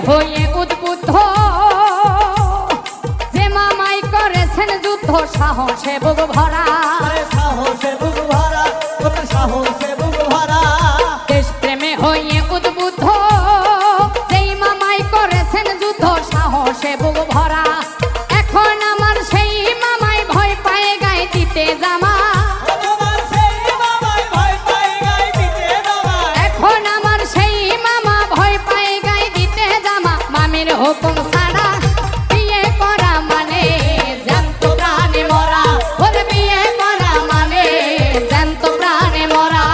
হয়ে উদ্বুদ্ধ যে মামাই করেছেন যুদ্ধ সাহসে বুক ভরা সাহসে বুক ভরা সাহসে বুক ভরা দেশপ্রেমে হয়ে উদ্বুদ্ধ যেই মামাই করেছেন যুদ্ধ সাহসে বুক ভরা এখন আমার সেই মামাই ভয় পায়ে গায়ে দিতে জামা এখন আমার সেই মামা ভয় পায়ে গায়ে দিতে জামা মামির হুকুম ছাড়া বিয়ে করা মানে জ্যান্ত প্রাণে মরা ওরে বিয়ে করা মানে জ্যান্ত প্রাণে মরা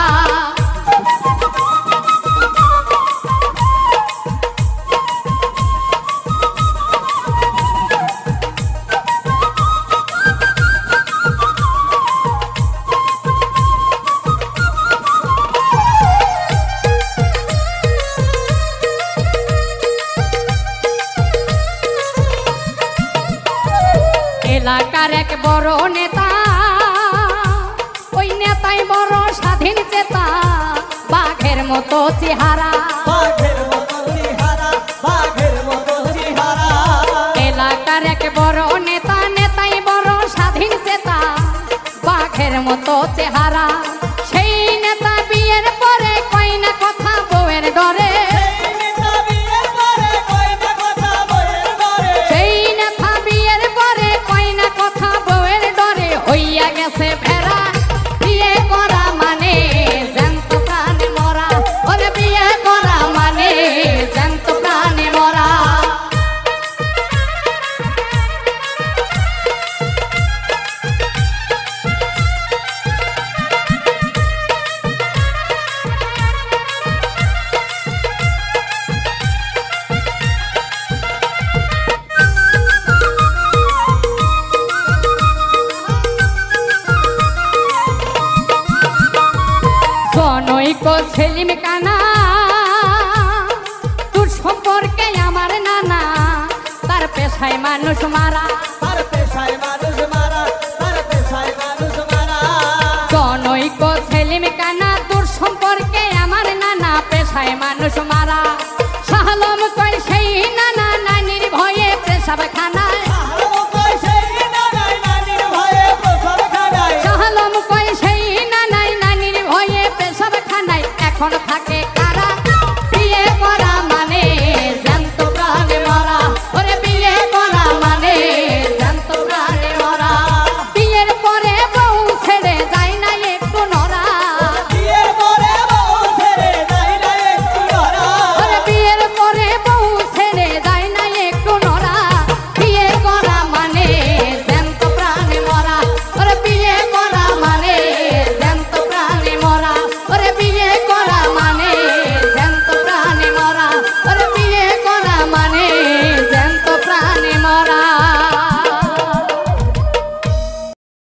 এলাকার এক বড় নেতা ওই নেতাই বড় স্বাধীন চেতা বাঘের মতো চেহারা এলাকার এক বড় নেতা নেতাই বড় স্বাধীন চেতা বাঘের মতো চেহারা সেই নেতা বিয়ের পরে কই না কথা বউয়ের ডরে হইয়া গেছে ভেড়া বিয়ে করা মানে জ্যান্ত প্রাণে মরা ওরে বিয়ে করা মানে জ্যান্ত প্রাণে মরা জনৈক সেলিম কানা তোর সম্পর্কে আমার নানা তার পেশায় মানুষ মারা জনৈক সেলিম কানা তোর সম্পর্কে আমার নানা পেশায় মানুষ মারা শাহলম কয় সেই নানা নানির ভয়ে পেশাব খানায় শাহলম কয় সেই নানাই নানির ভয়ে পেশাব খানায় এখন থাকে